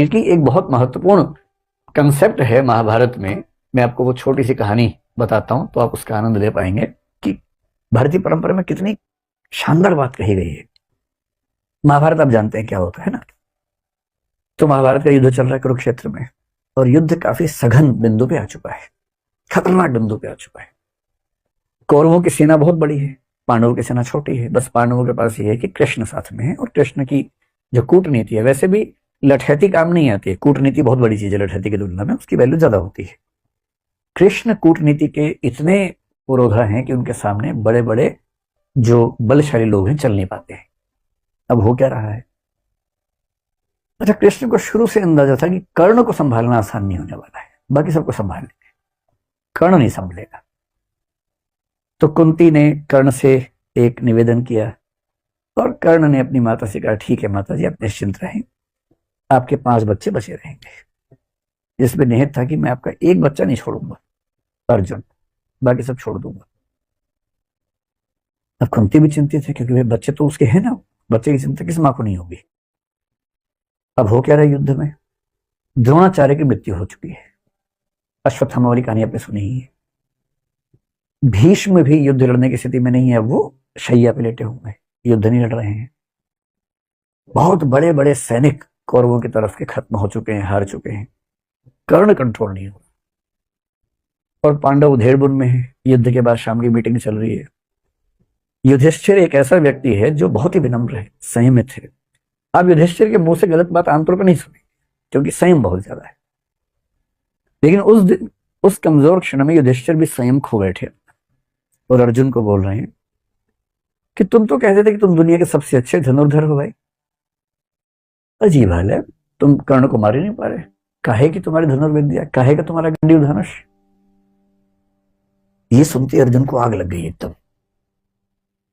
इसकी एक बहुत महत्वपूर्ण कंसेप्ट है महाभारत में। मैं आपको वो छोटी सी कहानी बताता हूं तो आप उसका आनंद ले पाएंगे कि भारतीय परंपरा में कितनी शानदार बात कही गई है। महाभारत आप जानते हैं क्या होता है ना। तो महाभारत का युद्ध चल रहा है कुरुक्षेत्र में, और युद्ध काफी सघन बिंदु पे आ चुका है, खतरनाक बिंदु पे आ चुका है। कौरवों की सेना बहुत बड़ी है, पांडवों की सेना छोटी है। बस पांडवों के पास ये है कि कृष्ण साथ में है, और कृष्ण की जो कूटनीति है, वैसे भी लठैती काम नहीं आती है, कूटनीति बहुत बड़ी चीज है, लठैती की तुलना में उसकी वैल्यू ज्यादा होती है। कृष्ण कूटनीति के इतने पुरोधा हैं कि उनके सामने बड़े बड़े जो बलशाली लोग हैं चल नहीं पाते हैं। अब हो क्या रहा है? अच्छा, कृष्ण को शुरू से अंदाजा था कि कर्ण को संभालना आसान नहीं होने वाला है, बाकी सबको संभाल लेंगे, कर्ण नहीं संभलेगा। तो कुंती ने कर्ण से एक निवेदन किया, और कर्ण ने अपनी माता से कहा, ठीक है माता जी, आप निश्चिंत रहें, आपके 5 बच्चे बचे रहेंगे। जिसमें निहित था कि मैं आपका एक बच्चा नहीं छोड़ूंगा, अर्जुन, बाकी सब छोड़ दूंगा। अब कुंती भी चिंतित है, क्योंकि वे बच्चे तो उसके हैं ना, बच्चे की चिंता किस मां को नहीं होगी। अब हो क्या रहा है युद्ध में? द्रोणाचार्य की मृत्यु हो चुकी है। अश्वत्थामा वाली कहानी आपने सुनी ही है। भीष्म भी युद्ध लड़ने की स्थिति में नहीं है, वो शैया पे लेटे हुए हैं, युद्ध नहीं लड़ रहे हैं। बहुत बड़े बड़े सैनिक कौरवों की तरफ के खत्म हो चुके हैं, हार चुके हैं। कर्ण कंट्रोल नहीं हो, और पांडव उधेड़बुन में है। युद्ध के बाद शाम की मीटिंग चल रही है। युधिष्ठिर एक ऐसा व्यक्ति है जो बहुत ही विनम्र है, संयमित है। आप युधिष्ठिर के मुंह से गलत बात आमतौर पर नहीं सुनी, क्योंकि संयम बहुत ज्यादा है। लेकिन उस दिन, उस कमजोर क्षण में युधिष्ठिर भी संयम खो बैठे, और अर्जुन को बोल रहे हैं कि तुम तो कहते थे कि तुम दुनिया के सबसे अच्छे धनुर्धर हो भाई। अजीब हाल है, तुम कर्ण को मार ही नहीं पा रहे। काहे कि तुम्हारी धनुर्विद्या, काहे का तुम्हारा गांडीव धनुष। ये सुनते अर्जुन को आग लग गई एकदम।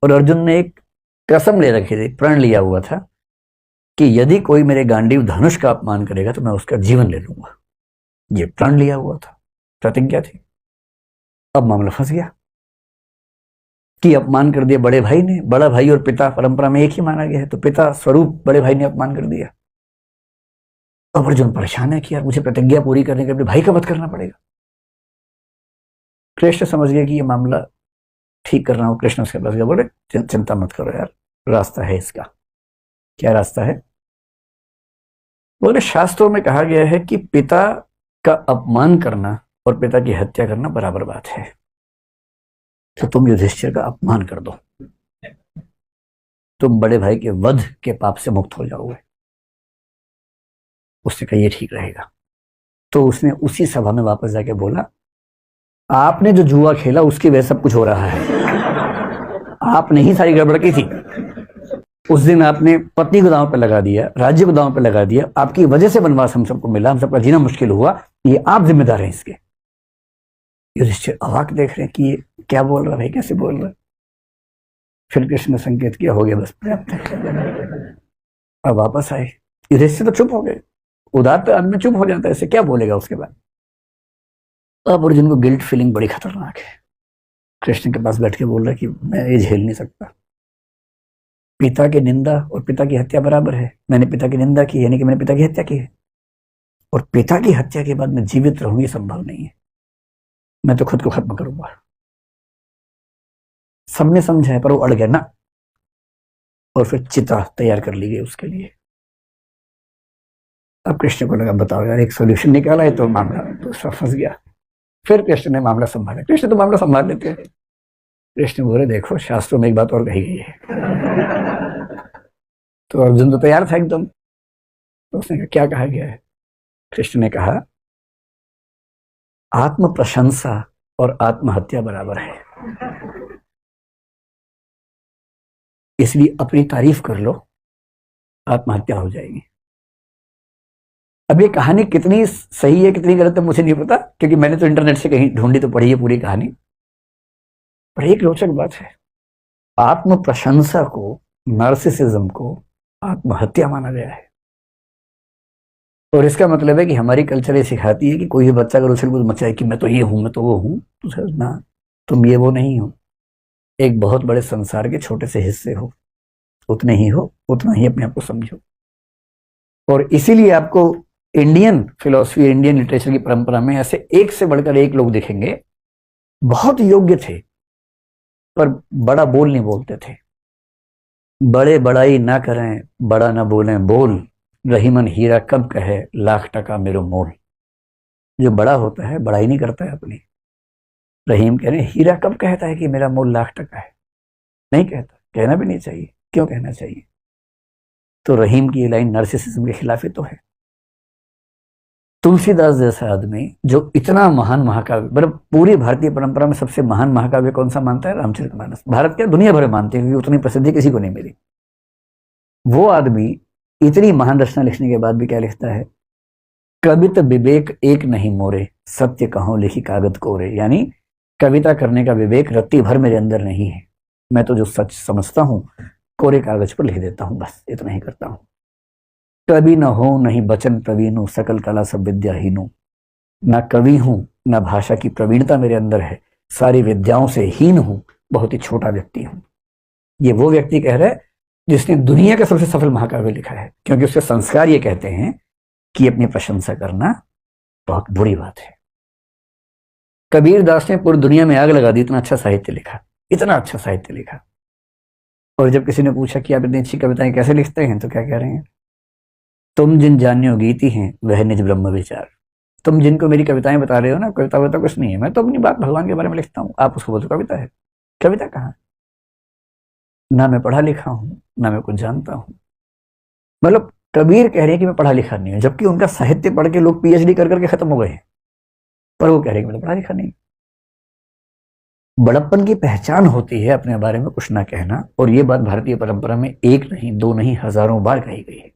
और अर्जुन ने एक कसम ले रखी थी, प्रण लिया हुआ था कि यदि कोई मेरे गांडीव धनुष का अपमान करेगा तो मैं उसका जीवन ले लूंगा। ये प्रण लिया हुआ था, प्रतिज्ञा थी। अब मामला फंस गया कि अपमान कर दिया बड़े भाई ने। बड़ा भाई और पिता परंपरा में एक ही माना गया है, तो पिता स्वरूप बड़े भाई ने अपमान कर दिया। अब अर्जुन परेशान है कि यार मुझे प्रतिज्ञा पूरी करने के लिए भाई का वध करना पड़ेगा। कृष्ण समझ गया कि ये मामला ठीक कर रहा हूं। कृष्ण उसके पास गया, बोले चिंता मत करो यार, रास्ता है इसका। क्या रास्ता है? बोले शास्त्रों में कहा गया है कि पिता का अपमान करना और पिता की हत्या करना बराबर बात है। तो तुम युधिष्ठिर का अपमान कर दो, तुम बड़े भाई के वध के पाप से मुक्त हो जाओगे। उसने कहा ये ठीक रहेगा। तो उसने उसी सभा में वापस जाके बोला, आपने जो जुआ खेला उसकी वजह सब कुछ हो रहा है। आपने ही सारी गड़बड़ की थी। उस दिन आपने पत्नी को दांव पे लगा दिया, राज्य को दांव पे लगा दिया। आपकी वजह से वनवास हम सबको मिला, हम सबका जीना मुश्किल हुआ, ये आप जिम्मेदार हैं इसके। युधिष्ठिर अवाक देख रहे हैं कि ये क्या बोल रहा है भाई, कैसे बोल रहा है। फिर कृष्ण ने संकेत किया, हो गया बस पर्याप्त है। अब वापस आए। युधिष्ठिर तो चुप हो गए। उदार आदमी चुप हो जाता है, ऐसे क्या बोलेगा उसके बाद। अब अर्जुन को गिल्ट फीलिंग बड़ी खतरनाक है। कृष्ण के पास बैठ के बोल रहा है कि मैं ये झेल नहीं सकता। पिता की निंदा और पिता की हत्या बराबर है। मैंने पिता की निंदा की, यानी कि मैंने पिता की हत्या की है, और पिता की हत्या के बाद मैं जीवित रहूं ये संभव नहीं है। मैं तो खुद को खत्म करूंगा। सबने समझा है, पर वो अड़ गया ना, और फिर चिता तैयार कर ली गई उसके लिए। अब कृष्ण को लगा बताओ यार, एक सोल्यूशन निकाला है तो मामला दूसरा फंस गया। फिर कृष्ण ने मामला संभाला। कृष्ण तो मामला संभाल लेते हैं। कृष्ण बोले देखो, शास्त्रों में एक बात और कही गई है। तो अर्जुन तो तैयार था एकदम। तो उसने कहा क्या कहा गया है? कृष्ण ने कहा आत्म प्रशंसा और आत्महत्या बराबर है, इसलिए अपनी तारीफ कर लो, आत्महत्या हो जाएगी। अब ये कहानी कितनी सही है कितनी गलत है मुझे नहीं पता, क्योंकि मैंने तो इंटरनेट से कहीं ढूंढी तो पढ़ी है पूरी कहानी। पर एक रोचक बात है, आत्म प्रशंसा को, नार्सिसिज्म को आत्महत्या माना गया है। और इसका मतलब है कि हमारी कल्चर ये सिखाती है कि कोई भी बच्चा अगर उछल कूद मचाए कि मैं तो ये हूं, मैं तो वो हूं, तो समझना तुम ये वो नहीं हो, एक बहुत बड़े संसार के छोटे से हिस्से हो। उतने ही हो, उतना ही अपने आप को समझो। और इसीलिए आपको इंडियन फिलॉसफी, इंडियन लिटरेचर की परंपरा में ऐसे एक से बढ़कर एक लोग दिखेंगे, बहुत योग्य थे पर बड़ा बोल नहीं बोलते थे। बड़े बड़ाई ना करें, बड़ा ना बोलें बोल, रहीमन हीरा कब कहे लाख टका मेरो मोल। जो बड़ा होता है बड़ाई नहीं करता है अपनी। रहीम कह रहे हैं हीरा कब कहता है कि मेरा मोल लाख टका है, नहीं कहता, कहना भी नहीं चाहिए। क्यों कहना चाहिए? तो रहीम की ये लाइन नर्सिसिज्म के खिलाफ ही तो है। तुलसीदास जैसा आदमी जो इतना महान महाकाव्य, मतलब पूरी भारतीय परंपरा में सबसे महान महाकाव्य कौन सा मानता है? रामचरितमानस। भारत क्या दुनिया भर मानते हैं, क्योंकि उतनी प्रसिद्धि किसी को नहीं मिली। वो आदमी इतनी महान रचना लिखने के बाद भी क्या लिखता है? कवित विवेक एक नहीं मोरे, सत्य कहो लिखी कागज कोरे। यानी कविता करने का विवेक रत्ती भर मेरे अंदर नहीं है, मैं तो जो सच समझता हूं कोरे कागज पर लिख देता हूं, बस इतना ही करता हूं। कवि न हो नहीं बचन प्रवीणु, सकल कला सब विद्याहीनु। ना कवि हूं ना भाषा की प्रवीणता मेरे अंदर है, सारी विद्याओं से हीन हूं, बहुत ही छोटा व्यक्ति हूं। ये वो व्यक्ति कह रहा है जिसने दुनिया का सबसे सफल महाकाव्य लिखा है, क्योंकि उसके संस्कार ये कहते हैं कि अपनी प्रशंसा करना बहुत बुरी बात है। कबीर दास ने पूरी दुनिया में आग लगा दी, इतना अच्छा साहित्य लिखा, इतना अच्छा साहित्य लिखा। और जब किसी ने पूछा कि आप इतनी अच्छी कविताएं कैसे लिखते हैं, तो क्या कह रहे हैं? तुम जिन जान्यो गीति हैं वह निज ब्रह्म विचार। तुम जिनको मेरी कविताएं बता रहे हो ना, कविता वविता कुछ नहीं है, मैं तो अपनी बात भगवान के बारे में लिखता हूं, आप उसको बोलते कविता है। कविता कहाँ? ना मैं पढ़ा लिखा हूं ना मैं कुछ जानता हूं। मतलब कबीर कह रहे हैं कि मैं पढ़ा लिखा नहीं हूं, जबकि उनका साहित्य पढ़ के लोग पीएचडी कर करके खत्म हो गए हैं, पर वो कह रहे हैं कि मैं तो पढ़ा लिखा नहीं। बड़प्पन की पहचान होती है अपने बारे में कुछ ना कहना, और ये बात भारतीय परंपरा में एक नहीं, दो नहीं, हजारों बार कही गई है।